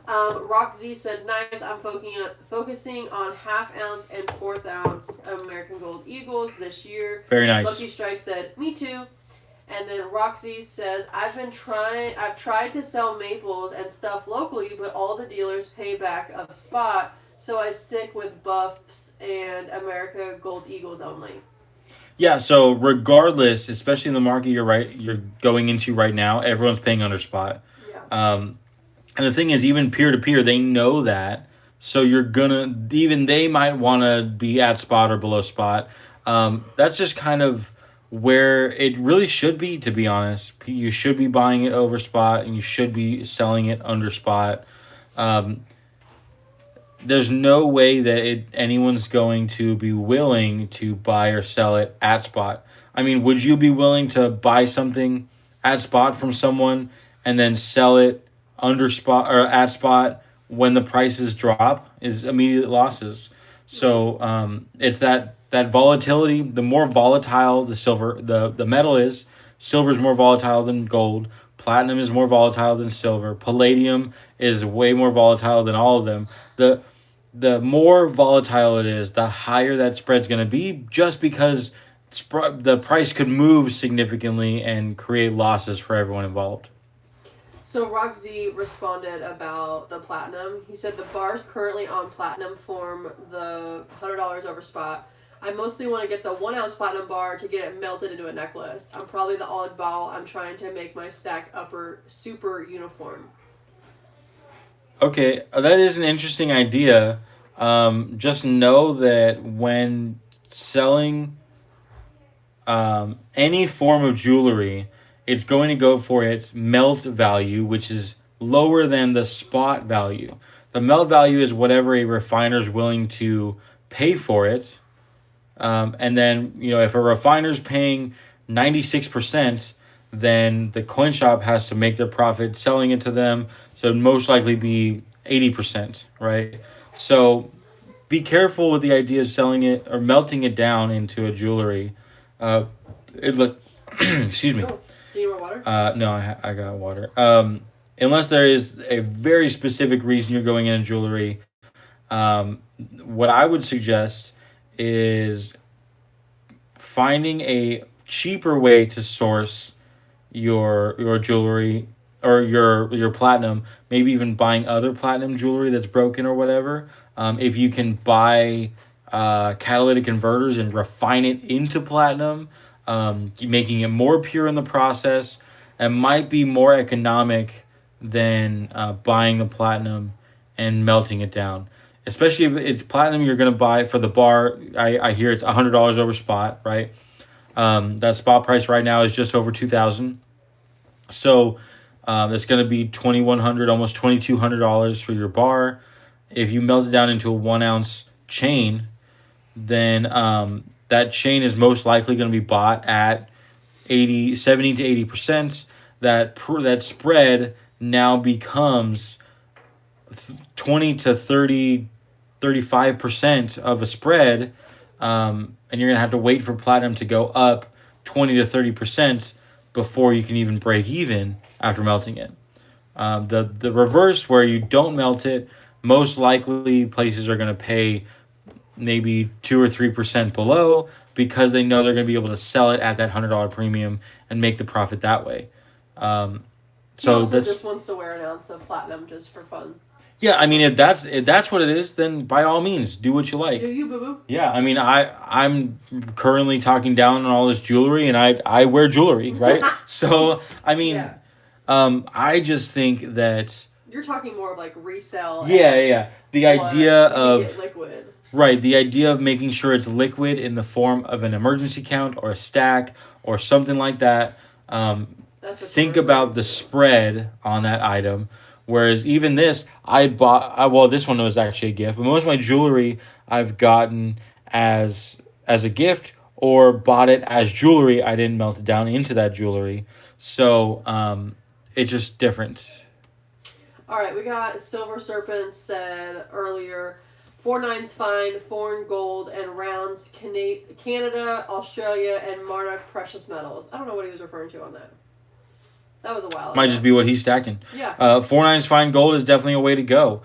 Rock Z said, nice, I'm focusing on 1/2 ounce and 1/4 ounce American Gold Eagles this year. Very nice. Lucky Strike said, me too. And then Roxy says, I've tried to sell maples and stuff locally, but all the dealers pay back of spot, so I stick with buffs and America Gold Eagles only. Yeah, so regardless, especially in the market you're going into right now, everyone's paying under spot. Yeah. And the thing is, even peer to peer, they know that. So even they might want to be at spot or below spot. That's just kind of where it really should be, to be honest. You should be buying it over spot and you should be selling it under spot. There's no way that anyone's going to be willing to buy or sell it at spot. I mean, would you be willing to buy something at spot from someone and then sell it under spot or at spot when the prices drop? Is immediate losses. So it's that volatility. The more volatile the metal is, silver is more volatile than gold. Platinum is more volatile than silver. Palladium is way more volatile than all of them. The more volatile it is, the higher that spread's going to be, just because the price could move significantly and create losses for everyone involved. So Rock Z responded about the platinum. He said the bar's currently on platinum form, the $100 over spot. I mostly want to get the 1 ounce platinum bar to get it melted into a necklace. I'm probably the oddball. I'm trying to make my stack upper super uniform. Okay, that is an interesting idea. Just know that when selling any form of jewelry, it's going to go for its melt value, which is lower than the spot value. The melt value is whatever a refiner is willing to pay for it. And then, if a refiner's paying 96%, then the coin shop has to make their profit selling it to them. So it'd most likely be 80%, right? So be careful with the idea of selling it or melting it down into a jewelry. It look, excuse me. Oh, do you need more water? No, I got water. Unless there is a very specific reason you're going in a jewelry, what I would suggest is finding a cheaper way to source your jewelry or your platinum. Maybe even buying other platinum jewelry that's broken or whatever. If you can buy catalytic converters and refine it into platinum, making it more pure in the process, and might be more economic than buying the platinum and melting it down. Especially if it's platinum you're gonna buy for the bar. I hear it's $100 over spot, right? That spot price right now is just over 2,000. So that's gonna be 2,100, almost $2,200 for your bar. If you melt it down into a 1 ounce chain, then that chain is most likely going to be bought at 70 to 80%. That spread now becomes 20 to 30, 35% of a spread, and you're going to have to wait for platinum to go up 20 to 30% before you can even break even after melting it. The reverse, where you don't melt it, most likely places are going to pay maybe 2 or 3% below because they know they're going to be able to sell it at that $100 premium and make the profit that way. He So also that's, just wants to wear an ounce of platinum just for fun. yeah. I mean, if that's what it is, then by all means, do what you like. Do you, boo boo? Yeah, I mean, I'm currently talking down on all this jewelry, and I wear jewelry, right? So I mean, Yeah. I just think that You're talking more of like resell. yeah. The and idea you can of get liquid. right, the idea of making sure it's liquid in the form of an emergency count or a stack or something like that. That's what Think you're about the spread on that item. Whereas even this, well, this one was actually a gift, but most of my jewelry I've gotten as a gift or bought it as jewelry. I didn't melt it down into that jewelry, so it's just different. All right, we got Silver Serpent said earlier, 4 9's fine, foreign gold and rounds, Canada, Australia, and Marna precious metals. I don't know what he was referring to on that. That was a while ago. Might just be what he's stacking. Yeah. 4 9's fine gold is definitely a way to go.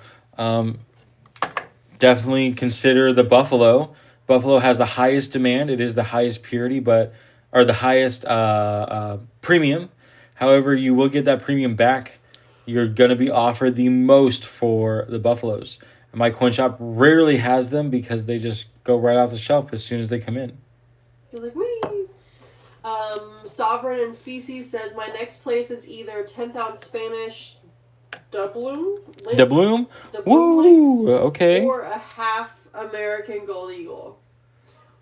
Definitely consider the Buffalo. Buffalo has the highest demand. It is the highest purity, or the highest premium. However, you will get that premium back. You're going to be offered the most for the Buffaloes. And my coin shop rarely has them because they just go right off the shelf as soon as they come in. You're like, wee. Sovereign and Species says, my next place is either 10th ounce Spanish doubloon. Doubloon? Doubloon links, Okay. or a half American Gold Eagle.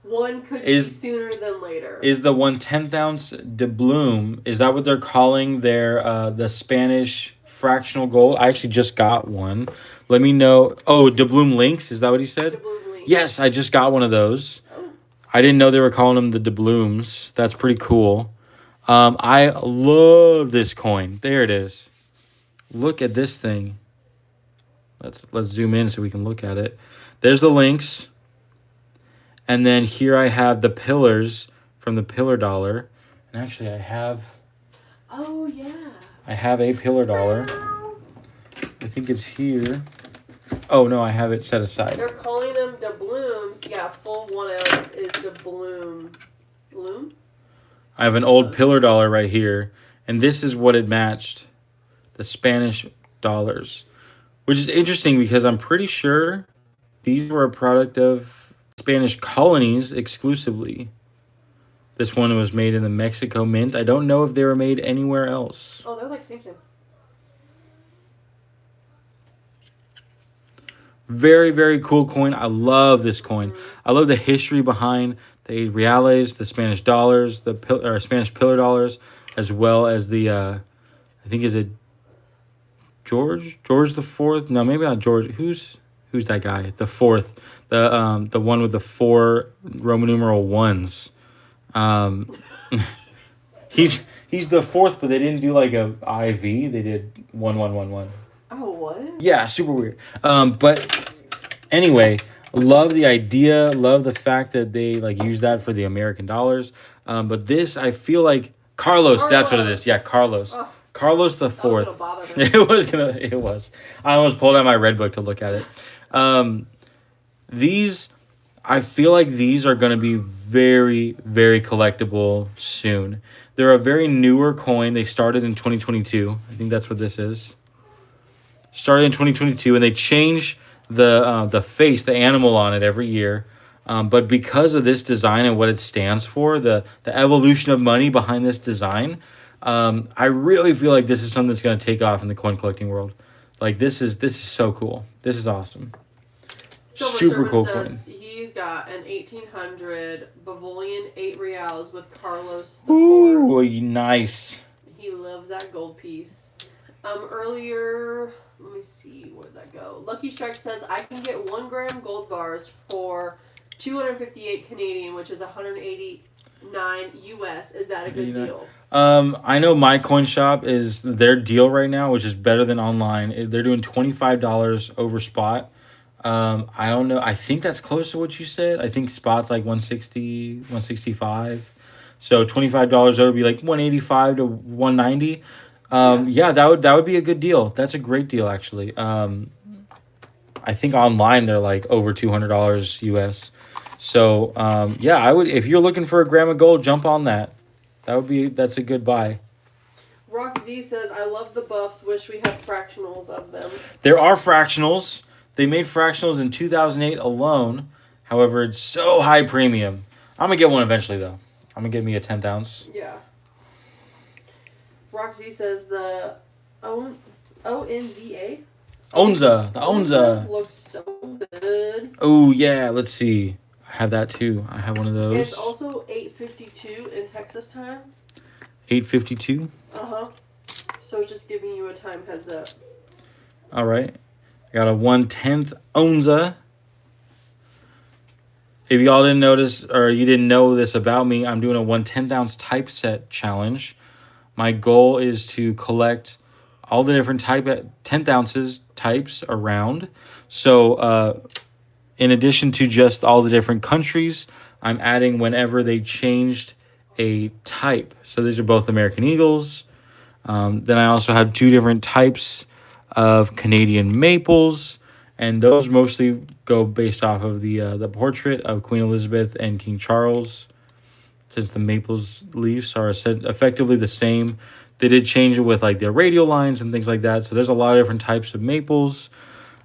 One could be sooner than later. Is the 1/10 ounce doubloon, is that what they're calling their the Spanish fractional gold? I actually just got one. Let me know. Oh, doubloon links, is that what he said? Doubloon links. Yes, I just got one of those. Oh. I didn't know they were calling them the doubloons. That's pretty cool. I love this coin. There it is. Look at this thing. Let's zoom in so we can look at it. There's the links. And then here I have the pillars from the pillar dollar. And actually I have Oh, yeah. a pillar dollar. I think it's here. Oh no, I have it set aside. They're calling them doubloons. Yeah, full 1 ounce is doubloon. Loom? I have an old pillar dollar right here. And this is what it matched. The Spanish dollars. Which is interesting because I'm pretty sure these were a product of Spanish colonies exclusively. This one was made in the Mexico Mint. I don't know if they were made anywhere else. Oh, they're like same. Very, very cool coin. I love this coin. I love the history behind the 8 reales, the Spanish dollars, the Spanish pillar dollars, as well as the, I think is it George the Fourth? No, maybe not George. Who's that guy? The fourth, the one with the 4 Roman numeral 1s. He's the fourth, but they didn't do like a IV. They did 1111. Oh, what? Yeah, super weird. But anyway, love the idea. Love the fact that they like use that for the American dollars. But this, I feel like Carlos. That's what it is. Yeah, Carlos. Oh, Carlos the that was gonna fourth. bother me. It was. I almost pulled out my red book to look at it. These, I feel like these are gonna be very, very collectible soon. They're a very newer coin. They started in 2022. I think that's what this is. Started in 2022, and they change the face, the animal on it every year. But because of this design and what it stands for, the evolution of money behind this design, I really feel like this is something that's going to take off in the coin collecting world. Like this is so cool. This is awesome. Silver Super Servant cool says coin. he's got an 1800 Bavolian 8 reals with Carlos the Fourth. Ooh, nice. He loves that gold piece. Earlier, let me see, where'd that go? Lucky Strike says I can get 1 gram gold bars for 258 Canadian, which is 189 US. Is that a good 89. deal? I know my coin shop is their deal right now, which is better than online. They're doing $25 over spot. I don't know. I think that's close to what you said. I think spot's like 160, 165. So $25 over would be like 185 to 190. Yeah, that would be a good deal. That's a great deal actually. I think online they're like over $200 US. So yeah, I would, if you're looking for a gram of gold, jump on that. That's a good buy. Rock Z says I love the buffs. Wish we had fractionals of them. There are fractionals. They made fractionals in 2008 alone. However, it's so high premium. I'm gonna get one eventually though. I'm gonna get me a 10th ounce. Yeah. Roxy says the ONZA. Onza, the Onza. Looks so good. Oh yeah, let's see. I have that too. I have one of those. It's also 8:52 in Texas time. 852. So it's just giving you a time heads up. All right. I got a 1/10 Onza. If y'all didn't notice or you didn't know this about me, I'm doing a 1/10 ounce type set challenge. My goal is to collect all the different 10th ounces types around. So in addition to just all the different countries, I'm adding whenever they changed a type. So these are both American Eagles. Then I also have 2 different types of Canadian maples, and those mostly go based off of the portrait of Queen Elizabeth and King Charles. Since the maples leaves are effectively the same, they did change it with like the radial lines and things like that. So there's a lot of different types of maples.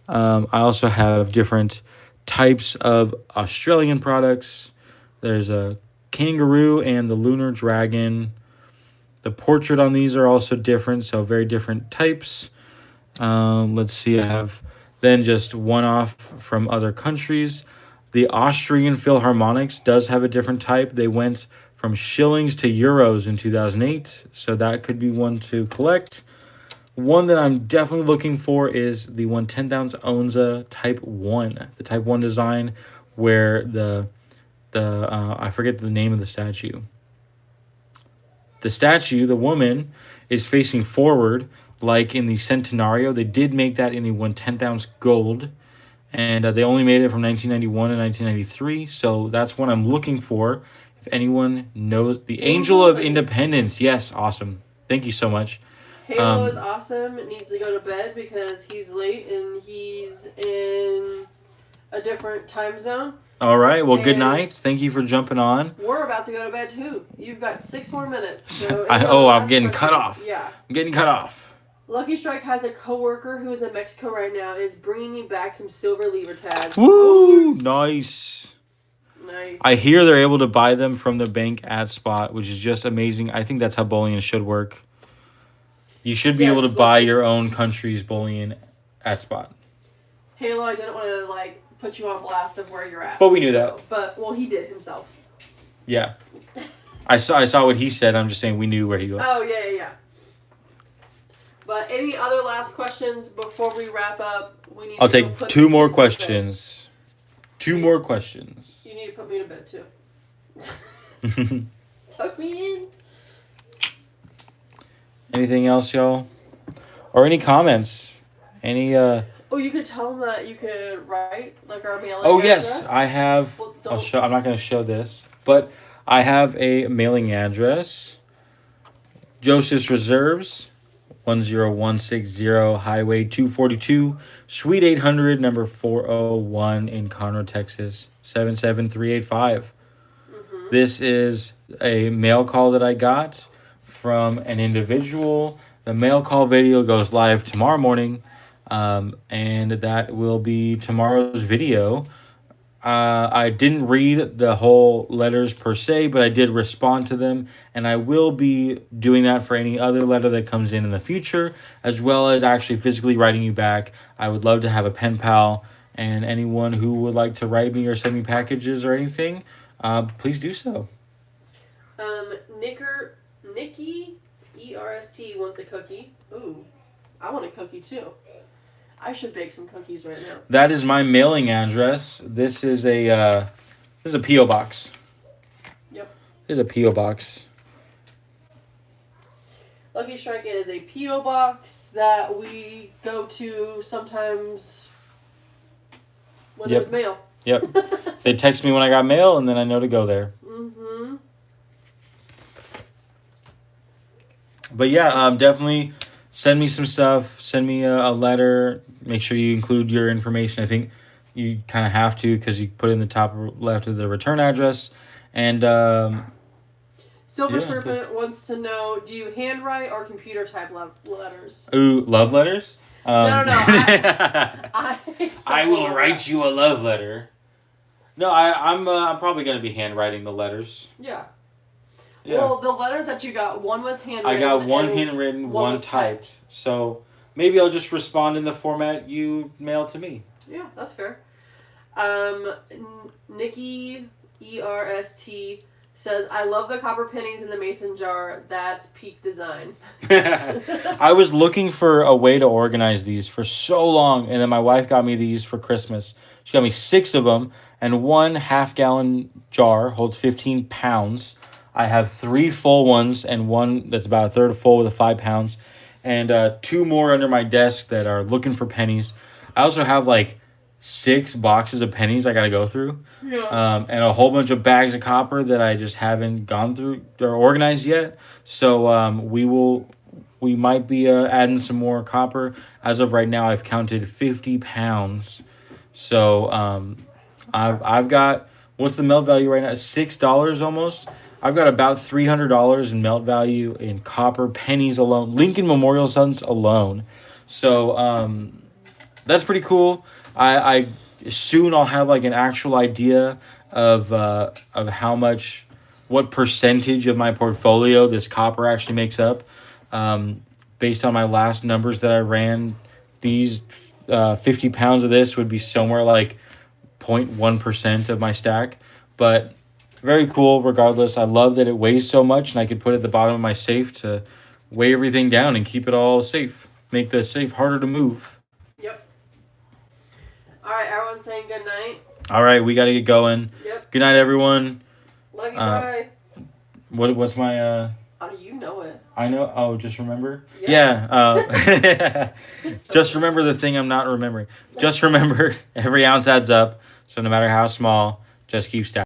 I also have different types of Australian products. There's a kangaroo and the lunar dragon. The portrait on these are also different, so very different types. Let's see, I have then just one off from other countries. The Austrian Philharmonics does have a different type. They went from shillings to euros in 2008, so that could be one to collect. One that I'm definitely looking for is the 1/10 ounce Onza Type 1. The Type 1 design where the I forget the name of the statue. The statue, the woman, is facing forward like in the Centenario. They did make that in the 1/10 ounce gold. And they only made it from 1991 and 1993. So that's what I'm looking for. If anyone knows the Angel of Independence. Yes, awesome. Thank you so much. Halo is awesome. It needs to go to bed because he's late and he's in a different time zone. All right. Well, good night. Thank you for jumping on. We're about to go to bed too. You've got 6 more minutes. So I'm getting cut off. Yeah. I'm getting cut off. Lucky Strike has a coworker who is in Mexico right now. Is bringing me back some silver lever tags. Woo! Nice. Nice. I hear they're able to buy them from the bank at spot, which is just amazing. I think that's how bullion should work. You should be able to buy your own country's bullion at spot. Halo, I didn't want to put you on blast of where you're at. But we knew that. But he did himself. Yeah. I saw what he said. I'm just saying we knew where he goes. Oh yeah. But any other last questions before we wrap up? I'll take 2 more questions. 2 more questions. You need to put me to bed too. Tuck me in. Anything else, y'all? Or any comments? Any Oh, you could tell them that you could write like our mailing Oh address. yes, I have. Well, I'll don't- show. I'm not going to show this, but I have a mailing address. Joseph's Reserves, 10160 Highway 242, Suite 800, number 401 in Conroe, Texas 77385. This is a mail call that I got from an individual. The mail call video goes live tomorrow morning, and that will be tomorrow's video. I didn't read the whole letters per se, but I did respond to them, and I will be doing that for any other letter that comes in the future, as well as actually physically writing you back. I would love to have a pen pal, and anyone who would like to write me or send me packages or anything, please do so. Nikki ERST wants a cookie. Ooh, I want a cookie too. I should bake some cookies right now. That is my mailing address. This is a PO box. Yep. This is a PO box. Lucky Strike It is a P.O. box that we go to sometimes when Yep. there's mail. Yep. They text me when I got mail, and then I know to go there. Mm-hmm. But yeah, definitely send me some stuff. Send me a letter. Make sure you include your information. I think you kind of have to because you put it in the top left of the return address. And Silver Yeah, Serpent wants to know: do you handwrite or computer type letters? ooh, love letters. No. I will write you a love letter. No, I'm probably gonna be handwriting the letters. Yeah. Yeah. Well, the letters that you got, one was handwritten. I got one and handwritten, one one was typed. typed. So maybe I'll just respond in the format you mailed to me. Yeah, that's fair. Nikki ERST says, "I love the copper pennies in the mason jar. That's peak design." I was looking for a way to organize these for so long, and then my wife got me these for Christmas. She got me 6 of them, and one half-gallon jar holds 15 pounds. I have 3 full ones and one that's about a third full with 5 pounds, and 2 more under my desk that are looking for pennies. I also have like 6 boxes of pennies I gotta go through, Yeah. and a whole bunch of bags of copper that I just haven't gone through or organized yet. So we might be adding some more copper. As of right now, I've counted 50 pounds. So I've got, what's the melt value right now? $6 almost. I've got about $300 in melt value in copper pennies alone. Lincoln Memorial Sons alone. So that's pretty cool. I soon I'll have like an actual idea of how much, what percentage of my portfolio this copper actually makes up. Based on my last numbers that I ran, these 50 pounds of this would be somewhere like 0.1% of my stack. But very cool regardless. I love that it weighs so much, and I could put it at the bottom of my safe to weigh everything down and keep it all safe. Make the safe harder to move. Yep. All right, everyone's saying good night. All right, we got to get going. Yep. Good night, everyone. Love you. Bye. What's my How do you know it? I know. Oh, just remember. Yeah. Just remember the thing I'm not remembering. Just remember every ounce adds up. So no matter how small, just keep stacking.